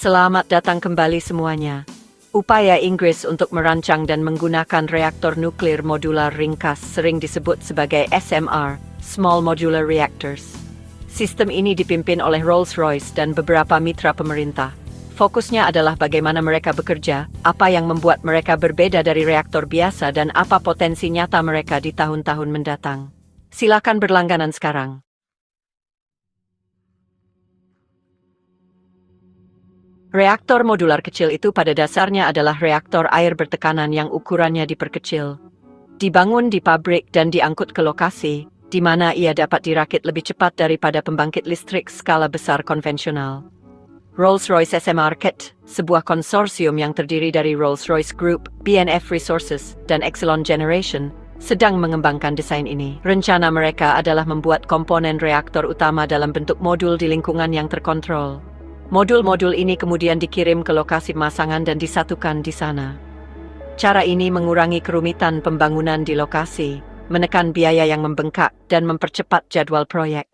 Selamat datang kembali semuanya. Upaya Inggris untuk merancang dan menggunakan reaktor nuklir modular ringkas sering disebut sebagai SMR, Small Modular Reactors. Sistem ini dipimpin oleh Rolls-Royce dan beberapa mitra pemerintah. Fokusnya adalah bagaimana mereka bekerja, apa yang membuat mereka berbeda dari reaktor biasa dan apa potensi nyata mereka di tahun-tahun mendatang. Silakan berlangganan sekarang. Reaktor modular kecil itu pada dasarnya adalah reaktor air bertekanan yang ukurannya diperkecil. Dibangun di pabrik dan diangkut ke lokasi, di mana ia dapat dirakit lebih cepat daripada pembangkit listrik skala besar konvensional. Rolls-Royce SMR Kit, sebuah konsorsium yang terdiri dari Rolls-Royce Group, B&F Resources, dan Exelon Generation, sedang mengembangkan desain ini. Rencana mereka adalah membuat komponen reaktor utama dalam bentuk modul di lingkungan yang terkontrol. Modul-modul ini kemudian dikirim ke lokasi pemasangan dan disatukan di sana. Cara ini mengurangi kerumitan pembangunan di lokasi, menekan biaya yang membengkak, dan mempercepat jadwal proyek.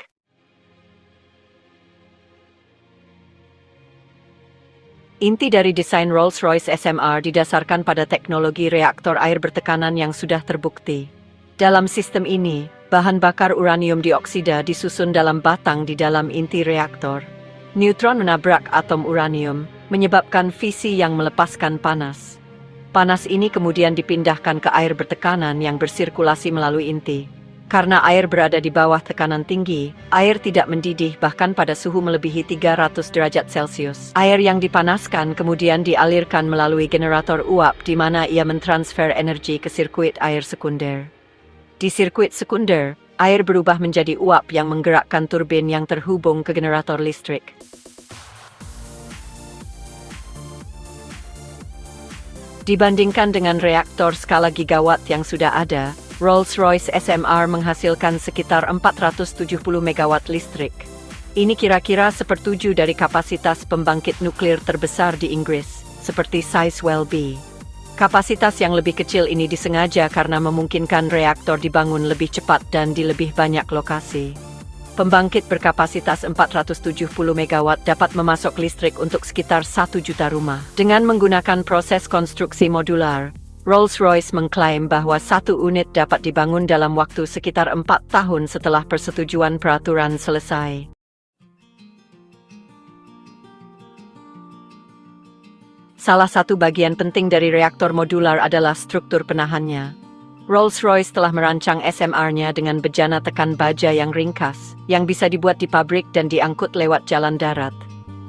Inti dari desain Rolls-Royce SMR didasarkan pada teknologi reaktor air bertekanan yang sudah terbukti. Dalam sistem ini, bahan bakar uranium dioksida disusun dalam batang di dalam inti reaktor. Neutron menabrak atom uranium, menyebabkan fisi yang melepaskan panas. Panas ini kemudian dipindahkan ke air bertekanan yang bersirkulasi melalui inti. Karena air berada di bawah tekanan tinggi, air tidak mendidih bahkan pada suhu melebihi 300 derajat Celcius. Air yang dipanaskan kemudian dialirkan melalui generator uap di mana ia mentransfer energi ke sirkuit air sekunder. Di sirkuit sekunder, air berubah menjadi uap yang menggerakkan turbin yang terhubung ke generator listrik. Dibandingkan dengan reaktor skala gigawatt yang sudah ada, Rolls-Royce SMR menghasilkan sekitar 470 megawatt listrik. Ini kira-kira sepertujuh dari kapasitas pembangkit nuklir terbesar di Inggris, seperti Sizewell B. Kapasitas yang lebih kecil ini disengaja karena memungkinkan reaktor dibangun lebih cepat dan di lebih banyak lokasi. Pembangkit berkapasitas 470 megawatt dapat memasok listrik untuk sekitar 1 juta rumah. Dengan menggunakan proses konstruksi modular, Rolls-Royce mengklaim bahwa satu unit dapat dibangun dalam waktu sekitar 4 tahun setelah persetujuan peraturan selesai. Salah satu bagian penting dari reaktor modular adalah struktur penahannya. Rolls-Royce telah merancang SMR-nya dengan bejana tekan baja yang ringkas, yang bisa dibuat di pabrik dan diangkut lewat jalan darat.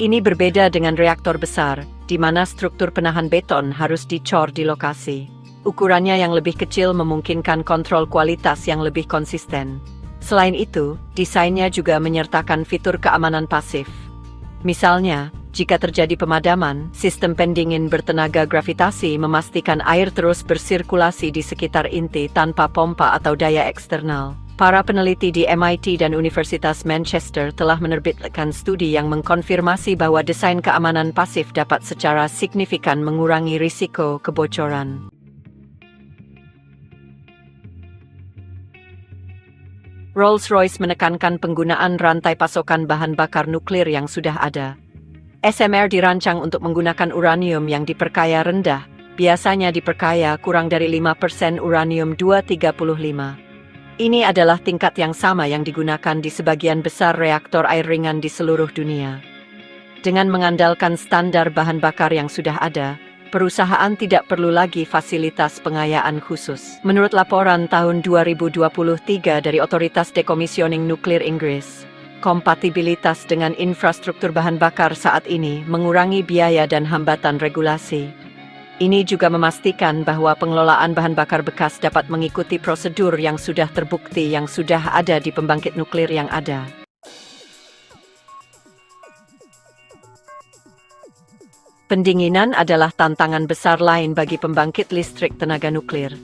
Ini berbeda dengan reaktor besar, di mana struktur penahan beton harus dicor di lokasi. Ukurannya yang lebih kecil memungkinkan kontrol kualitas yang lebih konsisten. Selain itu, desainnya juga menyertakan fitur keamanan pasif. Misalnya, jika terjadi pemadaman, sistem pendingin bertenaga gravitasi memastikan air terus bersirkulasi di sekitar inti tanpa pompa atau daya eksternal. Para peneliti di MIT dan Universitas Manchester telah menerbitkan studi yang mengkonfirmasi bahwa desain keamanan pasif dapat secara signifikan mengurangi risiko kebocoran. Rolls-Royce menekankan penggunaan rantai pasokan bahan bakar nuklir yang sudah ada. SMR dirancang untuk menggunakan uranium yang diperkaya rendah, biasanya diperkaya kurang dari 5% uranium-235. Ini adalah tingkat yang sama yang digunakan di sebagian besar reaktor air ringan di seluruh dunia. Dengan mengandalkan standar bahan bakar yang sudah ada, perusahaan tidak perlu lagi fasilitas pengayaan khusus. Menurut laporan tahun 2023 dari Otoritas Dekomisioning Nuklir Inggris, kompatibilitas dengan infrastruktur bahan bakar saat ini mengurangi biaya dan hambatan regulasi. Ini juga memastikan bahwa pengelolaan bahan bakar bekas dapat mengikuti prosedur yang sudah terbukti yang sudah ada di pembangkit nuklir yang ada. Pendinginan adalah tantangan besar lain bagi pembangkit listrik tenaga nuklir.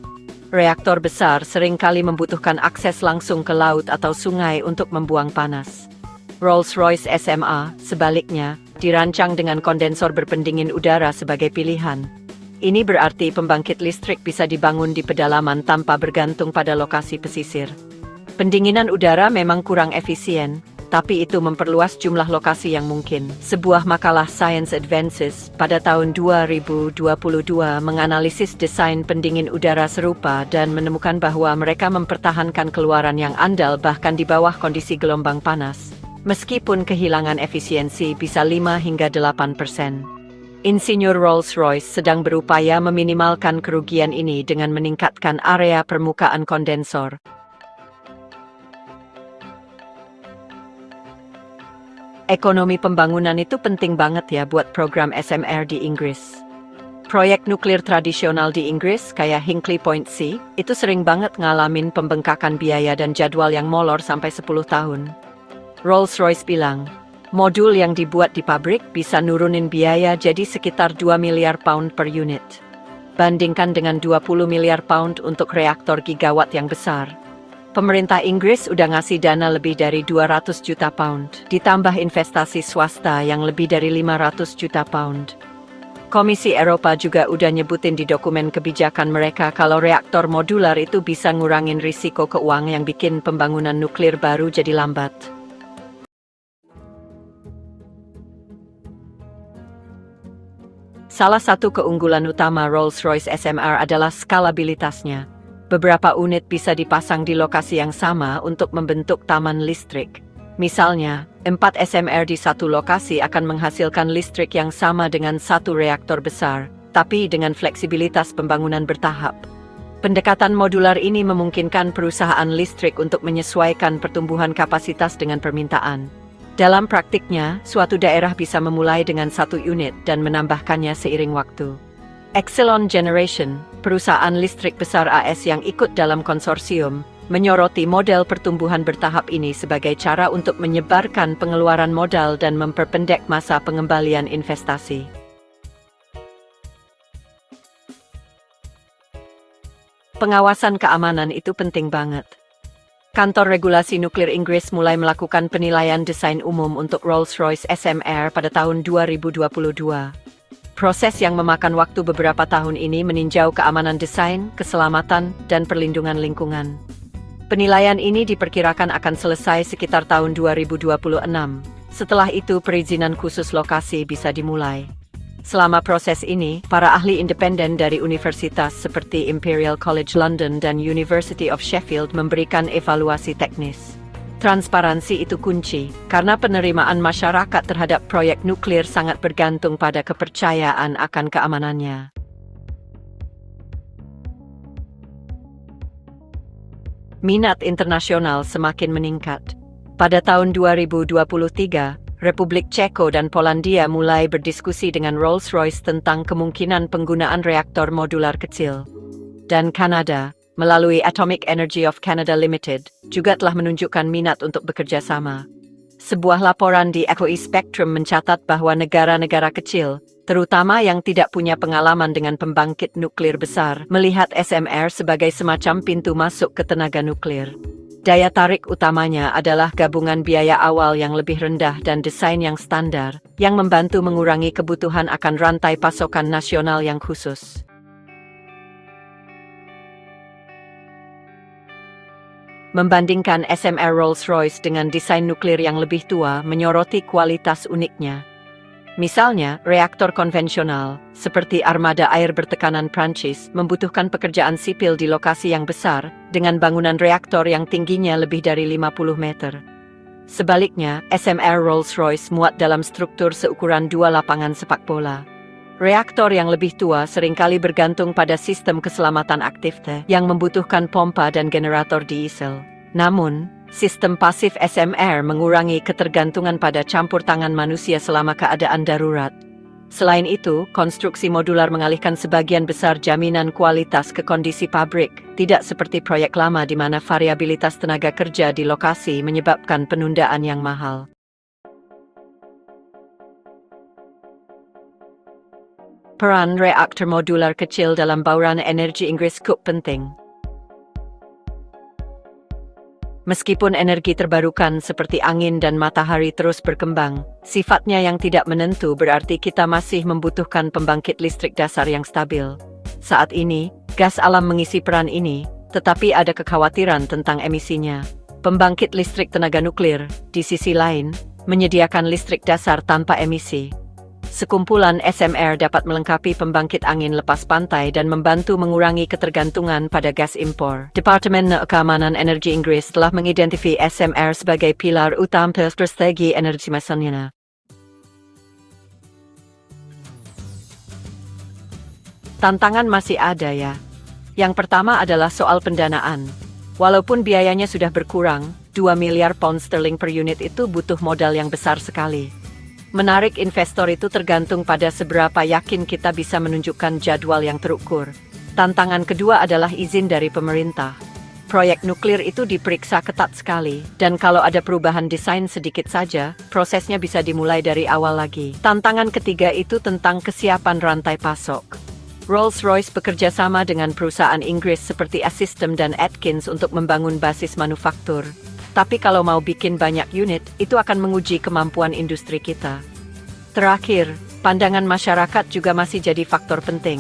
Reaktor besar seringkali membutuhkan akses langsung ke laut atau sungai untuk membuang panas. Rolls-Royce SMA, sebaliknya, dirancang dengan kondensor berpendingin udara sebagai pilihan. Ini berarti pembangkit listrik bisa dibangun di pedalaman tanpa bergantung pada lokasi pesisir. Pendinginan udara memang kurang efisien, tapi itu memperluas jumlah lokasi yang mungkin. Sebuah makalah Science Advances pada tahun 2022 menganalisis desain pendingin udara serupa dan menemukan bahwa mereka mempertahankan keluaran yang andal bahkan di bawah kondisi gelombang panas. Meskipun kehilangan efisiensi bisa 5 hingga 8%. Insinyur Rolls-Royce sedang berupaya meminimalkan kerugian ini dengan meningkatkan area permukaan kondensor. Ekonomi pembangunan itu penting banget ya buat program SMR di Inggris. Proyek nuklir tradisional di Inggris kayak Hinkley Point C itu sering banget ngalamin pembengkakan biaya dan jadwal yang molor sampai 10 tahun. Rolls-Royce bilang, modul yang dibuat di pabrik bisa nurunin biaya jadi sekitar 2 miliar pound per unit. Bandingkan dengan 20 miliar pound untuk reaktor gigawatt yang besar. Pemerintah Inggris udah ngasih dana lebih dari 200 juta pound, ditambah investasi swasta yang lebih dari 500 juta pound. Komisi Eropa juga udah nyebutin di dokumen kebijakan mereka kalau reaktor modular itu bisa ngurangin risiko keuangan yang bikin pembangunan nuklir baru jadi lambat. Salah satu keunggulan utama Rolls-Royce SMR adalah skalabilitasnya. Beberapa unit bisa dipasang di lokasi yang sama untuk membentuk taman listrik. Misalnya, 4 SMR di satu lokasi akan menghasilkan listrik yang sama dengan satu reaktor besar, tapi dengan fleksibilitas pembangunan bertahap. Pendekatan modular ini memungkinkan perusahaan listrik untuk menyesuaikan pertumbuhan kapasitas dengan permintaan. Dalam praktiknya, suatu daerah bisa memulai dengan satu unit dan menambahkannya seiring waktu. Exelon Generation, perusahaan listrik besar AS yang ikut dalam konsorsium, menyoroti model pertumbuhan bertahap ini sebagai cara untuk menyebarkan pengeluaran modal dan memperpendek masa pengembalian investasi. Pengawasan keamanan itu penting banget. Kantor Regulasi Nuklir Inggris mulai melakukan penilaian desain umum untuk Rolls-Royce SMR pada tahun 2022. Proses yang memakan waktu beberapa tahun ini meninjau keamanan desain, keselamatan, dan perlindungan lingkungan. Penilaian ini diperkirakan akan selesai sekitar tahun 2026. Setelah itu perizinan khusus lokasi bisa dimulai. Selama proses ini, para ahli independen dari universitas seperti Imperial College London dan University of Sheffield memberikan evaluasi teknis. Transparansi itu kunci, karena penerimaan masyarakat terhadap proyek nuklir sangat bergantung pada kepercayaan akan keamanannya. Minat internasional semakin meningkat. Pada tahun 2023, Republik Ceko dan Polandia mulai berdiskusi dengan Rolls-Royce tentang kemungkinan penggunaan reaktor modular kecil. Dan Kanada, melalui Atomic Energy of Canada Limited, juga telah menunjukkan minat untuk bekerja sama. Sebuah laporan di EcoE Spectrum mencatat bahwa negara-negara kecil, terutama yang tidak punya pengalaman dengan pembangkit nuklir besar, melihat SMR sebagai semacam pintu masuk ke tenaga nuklir. Daya tarik utamanya adalah gabungan biaya awal yang lebih rendah dan desain yang standar, yang membantu mengurangi kebutuhan akan rantai pasokan nasional yang khusus. Membandingkan SMR Rolls-Royce dengan desain nuklir yang lebih tua menyoroti kualitas uniknya. Misalnya, reaktor konvensional, seperti armada air bertekanan Prancis, membutuhkan pekerjaan sipil di lokasi yang besar, dengan bangunan reaktor yang tingginya lebih dari 50 meter. Sebaliknya, SMR Rolls-Royce muat dalam struktur seukuran 2 lapangan sepak bola. Reaktor yang lebih tua seringkali bergantung pada sistem keselamatan aktif yang membutuhkan pompa dan generator diesel. Namun, sistem pasif SMR mengurangi ketergantungan pada campur tangan manusia selama keadaan darurat. Selain itu, konstruksi modular mengalihkan sebagian besar jaminan kualitas ke kondisi pabrik, tidak seperti proyek lama di mana variabilitas tenaga kerja di lokasi menyebabkan penundaan yang mahal. Peran reaktor modular kecil dalam bauran energi Inggris cukup penting. Meskipun energi terbarukan seperti angin dan matahari terus berkembang, sifatnya yang tidak menentu berarti kita masih membutuhkan pembangkit listrik dasar yang stabil. Saat ini, gas alam mengisi peran ini, tetapi ada kekhawatiran tentang emisinya. Pembangkit listrik tenaga nuklir, di sisi lain, menyediakan listrik dasar tanpa emisi. Sekumpulan SMR dapat melengkapi pembangkit angin lepas pantai dan membantu mengurangi ketergantungan pada gas impor. Departemen Keamanan Energi Inggris telah mengidentifikasi SMR sebagai pilar utama strategi energi nasional. Tantangan masih ada ya. Yang pertama adalah soal pendanaan. Walaupun biayanya sudah berkurang, 2 miliar pound sterling per unit itu butuh modal yang besar sekali. Menarik investor itu tergantung pada seberapa yakin kita bisa menunjukkan jadwal yang terukur. Tantangan kedua adalah izin dari pemerintah. Proyek nuklir itu diperiksa ketat sekali, dan kalau ada perubahan desain sedikit saja, prosesnya bisa dimulai dari awal lagi. Tantangan ketiga itu tentang kesiapan rantai pasok. Rolls-Royce bekerja sama dengan perusahaan Inggris seperti Assystem dan Atkins untuk membangun basis manufaktur. Tapi kalau mau bikin banyak unit, itu akan menguji kemampuan industri kita. Terakhir, pandangan masyarakat juga masih jadi faktor penting.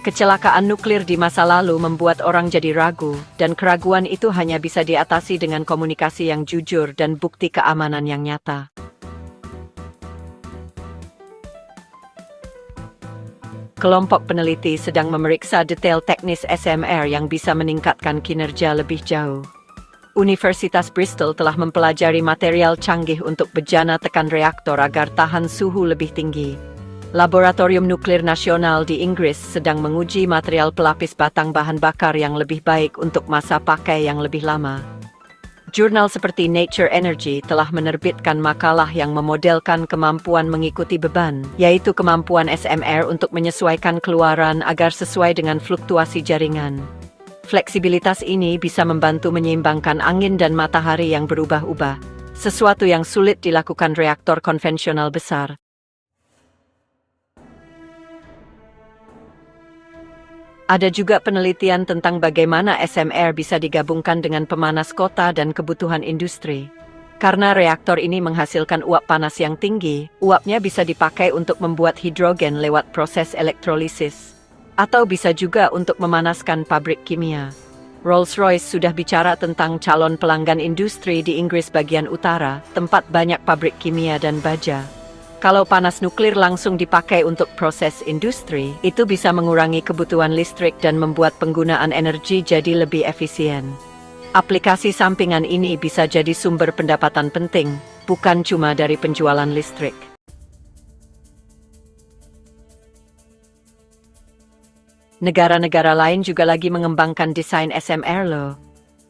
Kecelakaan nuklir di masa lalu membuat orang jadi ragu, dan keraguan itu hanya bisa diatasi dengan komunikasi yang jujur dan bukti keamanan yang nyata. Kelompok peneliti sedang memeriksa detail teknis SMR yang bisa meningkatkan kinerja lebih jauh. Universitas Bristol telah mempelajari material canggih untuk bejana tekan reaktor agar tahan suhu lebih tinggi. Laboratorium Nuklir Nasional di Inggris sedang menguji material pelapis batang bahan bakar yang lebih baik untuk masa pakai yang lebih lama. Jurnal seperti Nature Energy telah menerbitkan makalah yang memodelkan kemampuan mengikuti beban, yaitu kemampuan SMR untuk menyesuaikan keluaran agar sesuai dengan fluktuasi jaringan. Fleksibilitas ini bisa membantu menyeimbangkan angin dan matahari yang berubah-ubah, sesuatu yang sulit dilakukan reaktor konvensional besar. Ada juga penelitian tentang bagaimana SMR bisa digabungkan dengan pemanas kota dan kebutuhan industri. Karena reaktor ini menghasilkan uap panas yang tinggi, uapnya bisa dipakai untuk membuat hidrogen lewat proses elektrolisis. Atau bisa juga untuk memanaskan pabrik kimia. Rolls-Royce sudah bicara tentang calon pelanggan industri di Inggris bagian utara, tempat banyak pabrik kimia dan baja. Kalau panas nuklir langsung dipakai untuk proses industri, itu bisa mengurangi kebutuhan listrik dan membuat penggunaan energi jadi lebih efisien. Aplikasi sampingan ini bisa jadi sumber pendapatan penting, bukan cuma dari penjualan listrik. Negara-negara lain juga lagi mengembangkan desain SMR loh.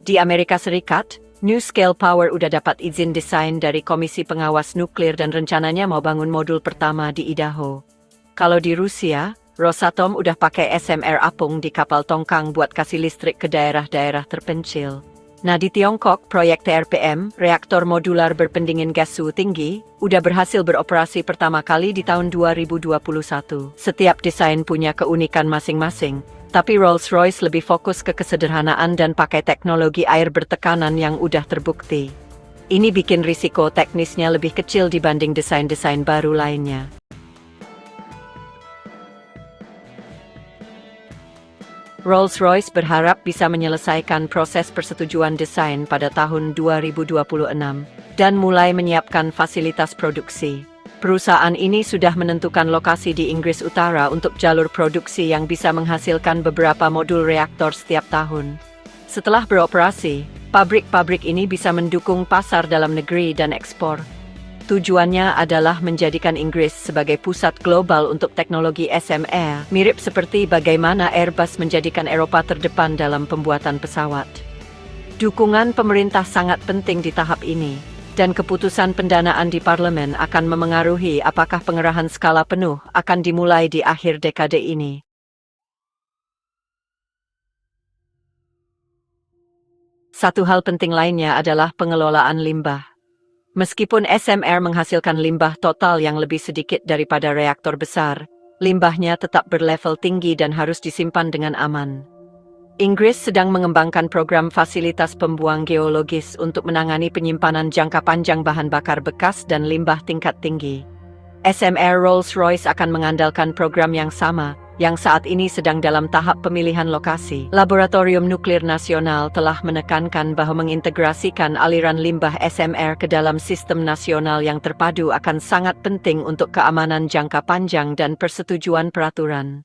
Di Amerika Serikat, NuScale Power udah dapat izin desain dari Komisi Pengawas Nuklir dan rencananya mau bangun modul pertama di Idaho. Kalau di Rusia, Rosatom udah pakai SMR apung di kapal tongkang buat kasih listrik ke daerah-daerah terpencil. Nah di Tiongkok, proyek TRPM, reaktor modular berpendingin gas suhu tinggi, udah berhasil beroperasi pertama kali di tahun 2021. Setiap desain punya keunikan masing-masing. Tapi Rolls-Royce lebih fokus ke kesederhanaan dan pakai teknologi air bertekanan yang udah terbukti. Ini bikin risiko teknisnya lebih kecil dibanding desain-desain baru lainnya. Rolls-Royce berharap bisa menyelesaikan proses persetujuan desain pada tahun 2026 dan mulai menyiapkan fasilitas produksi. Perusahaan ini sudah menentukan lokasi di Inggris Utara untuk jalur produksi yang bisa menghasilkan beberapa modul reaktor setiap tahun. Setelah beroperasi, pabrik-pabrik ini bisa mendukung pasar dalam negeri dan ekspor. Tujuannya adalah menjadikan Inggris sebagai pusat global untuk teknologi SMR, mirip seperti bagaimana Airbus menjadikan Eropa terdepan dalam pembuatan pesawat. Dukungan pemerintah sangat penting di tahap ini. Dan keputusan pendanaan di parlemen akan memengaruhi apakah pengerahan skala penuh akan dimulai di akhir dekade ini. Satu hal penting lainnya adalah pengelolaan limbah. Meskipun SMR menghasilkan limbah total yang lebih sedikit daripada reaktor besar, limbahnya tetap berlevel tinggi dan harus disimpan dengan aman. Inggris sedang mengembangkan program fasilitas pembuang geologis untuk menangani penyimpanan jangka panjang bahan bakar bekas dan limbah tingkat tinggi. SMR Rolls-Royce akan mengandalkan program yang sama, yang saat ini sedang dalam tahap pemilihan lokasi. Laboratorium Nuklir Nasional telah menekankan bahwa mengintegrasikan aliran limbah SMR ke dalam sistem nasional yang terpadu akan sangat penting untuk keamanan jangka panjang dan persetujuan peraturan.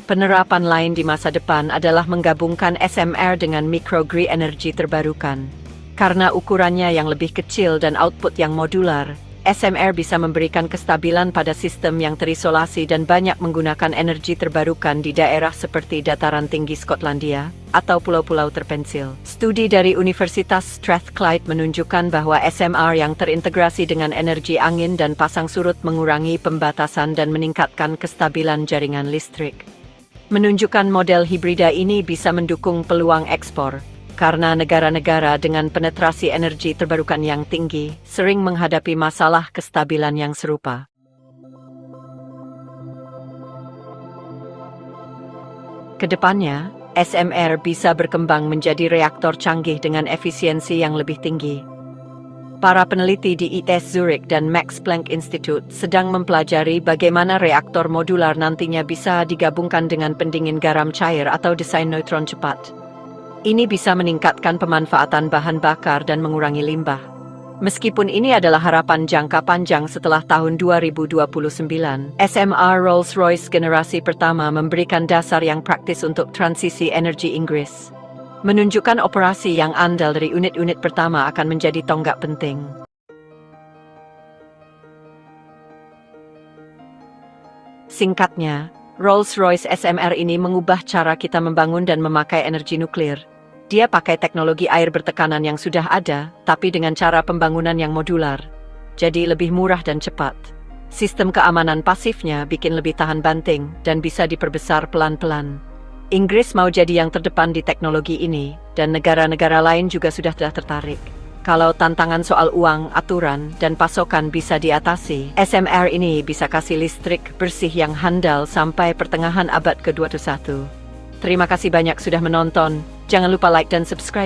Penerapan lain di masa depan adalah menggabungkan SMR dengan microgrid energi terbarukan. Karena ukurannya yang lebih kecil dan output yang modular, SMR bisa memberikan kestabilan pada sistem yang terisolasi dan banyak menggunakan energi terbarukan di daerah seperti dataran tinggi Skotlandia atau pulau-pulau terpencil. Studi dari Universitas Strathclyde menunjukkan bahwa SMR yang terintegrasi dengan energi angin dan pasang surut mengurangi pembatasan dan meningkatkan kestabilan jaringan listrik. Menunjukkan model hibrida ini bisa mendukung peluang ekspor, karena negara-negara dengan penetrasi energi terbarukan yang tinggi sering menghadapi masalah kestabilan yang serupa. Kedepannya, SMR bisa berkembang menjadi reaktor canggih dengan efisiensi yang lebih tinggi. Para peneliti di ITS Zurich dan Max Planck Institute sedang mempelajari bagaimana reaktor modular nantinya bisa digabungkan dengan pendingin garam cair atau desain neutron cepat. Ini bisa meningkatkan pemanfaatan bahan bakar dan mengurangi limbah. Meskipun ini adalah harapan jangka panjang setelah tahun 2029, SMR Rolls-Royce generasi pertama memberikan dasar yang praktis untuk transisi energi Inggris. Menunjukkan operasi yang andal dari unit-unit pertama akan menjadi tonggak penting. Singkatnya, Rolls-Royce SMR ini mengubah cara kita membangun dan memakai energi nuklir. Dia pakai teknologi air bertekanan yang sudah ada, tapi dengan cara pembangunan yang modular. Jadi lebih murah dan cepat. Sistem keamanan pasifnya bikin lebih tahan banting dan bisa diperbesar pelan-pelan. Inggris mau jadi yang terdepan di teknologi ini, dan negara-negara lain juga sudah tertarik. Kalau tantangan soal uang, aturan, dan pasokan bisa diatasi, SMR ini bisa kasih listrik bersih yang handal sampai pertengahan abad ke-21. Terima kasih banyak sudah menonton. Jangan lupa like dan subscribe.